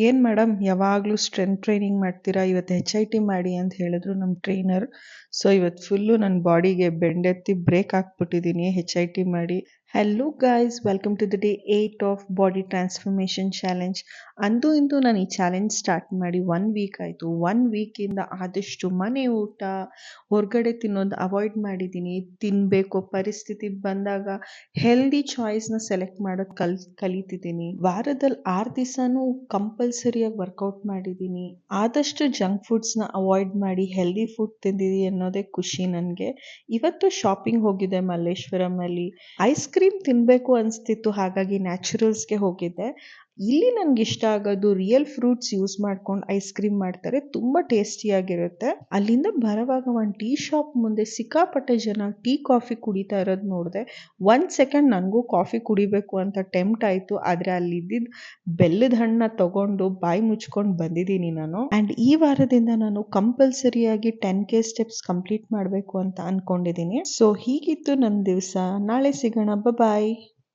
ಏನು ಮೇಡಮ್ ಯಾವಾಗಲೂ strength training ಮಾಡ್ತೀರಾ, ಇವತ್ತು HIIT ಮಾಡಿ ಅಂತ ಹೇಳಿದ್ರು ನಮ್ಮ ಟ್ರೈನರ್. ಸೊ ಇವತ್ತು ಫುಲ್ಲು ನನ್ನ ಬಾಡಿಗೆ ಬೆಂಡೆತ್ತಿ ಬ್ರೇಕ್ ಹಾಕ್ಬಿಟ್ಟಿದ್ದೀನಿ HIIT ಮಾಡಿ. Hello guys, welcome to the day 8 of body transformation challenge. ಅಂದು ಇಂದು ನಾನು ಈ ಚಾಲೆಂಜ್ ಸ್ಟಾರ್ಟ್ ಮಾಡಿ 1 ವೀಕ್ ಆಯಿತು. 1 ವೀಕಿಂದ ಆದಷ್ಟು ಮನೆ ಊಟ ಹೊರಗಡೆ ತಿನ್ನೋದು ಅವಾಯ್ಡ್ ಮಾಡಿದ್ದೀನಿ. ತಿನ್ನಬೇಕು ಪರಿಸ್ಥಿತಿ ಬಂದಾಗ ಹೆಲ್ದಿ ಚಾಯ್ಸ್ನ ಸೆಲೆಕ್ಟ್ ಮಾಡೋದು ಕಲಿತಿದ್ದೀನಿ. ವಾರದಲ್ಲಿ 6 ದಿವಸನೂ ಕಂಪಲ್ಸರಿಯಾಗಿ ವರ್ಕೌಟ್ ಮಾಡಿದ್ದೀನಿ. ಆದಷ್ಟು ಜಂಕ್ ಫುಡ್ಸ್ನ ಅವಾಯ್ಡ್ ಮಾಡಿ ಹೆಲ್ದಿ ಫುಡ್ ತಿಂದಿದ್ದೀನಿ ಅನ್ನೋದೇ ಖುಷಿ ನನಗೆ. ಇವತ್ತು ಶಾಪಿಂಗ್ ಹೋಗಿದ್ದೆ ಮಲ್ಲೇಶ್ವರಮಲ್ಲಿ. ಐಸ್ ಕ್ರೀಮ್ ತಿನ್ನಬೇಕು ಅನಿಸ್ತಿತ್ತು, ಹಾಗಾಗಿ ನ್ಯಾಚುರಲ್ಸ್ಗೆ ಹೋಗಿದ್ದೆ. ಇಲ್ಲಿ ನನಗೆ ಇಷ್ಟ ಆಗೋದು ರಿಯಲ್ ಫ್ರೂಟ್ಸ್ ಯೂಸ್ ಮಾಡ್ಕೊಂಡು ಐಸ್ ಕ್ರೀಮ್ ಮಾಡ್ತಾರೆ, ತುಂಬ ಟೇಸ್ಟಿಯಾಗಿರುತ್ತೆ. ಅಲ್ಲಿಂದ ಬರೋವಾಗ ಒಂದು ಟೀ ಶಾಪ್ ಮುಂದೆ ಸಿಕ್ಕಾಪಟ್ಟೆ ಜನ ಟೀ ಕಾಫಿ ಕುಡಿತಾ ಇರೋದು ನೋಡಿದೆ. 1 ಸೆಕೆಂಡ್ ನನಗೂ ಕಾಫಿ ಕುಡಿಬೇಕು ಅಂತ ಟೆಂಪ್ಟ್ ಆಯಿತು, ಆದರೆ ಅಲ್ಲಿದ್ದಿದ್ದು ಬೆಲ್ಲದ ಹಣ್ಣನ್ನ ತಗೊಂಡು ಬಾಯಿ ಮುಚ್ಕೊಂಡು ಬಂದಿದ್ದೀನಿ ನಾನು. ಆ್ಯಂಡ್ ಈ ವಾರದಿಂದ ನಾನು ಕಂಪಲ್ಸರಿಯಾಗಿ 10K ಸ್ಟೆಪ್ಸ್ ಕಂಪ್ಲೀಟ್ ಮಾಡಬೇಕು ಅಂತ ಅಂದ್ಕೊಂಡಿದ್ದೀನಿ. ಸೊ ಹೀಗಿತ್ತು ನನ್ನ ದಿವಸ. ನಾಳೆ ಸಿಗೋಣ, ಬಾಯ್.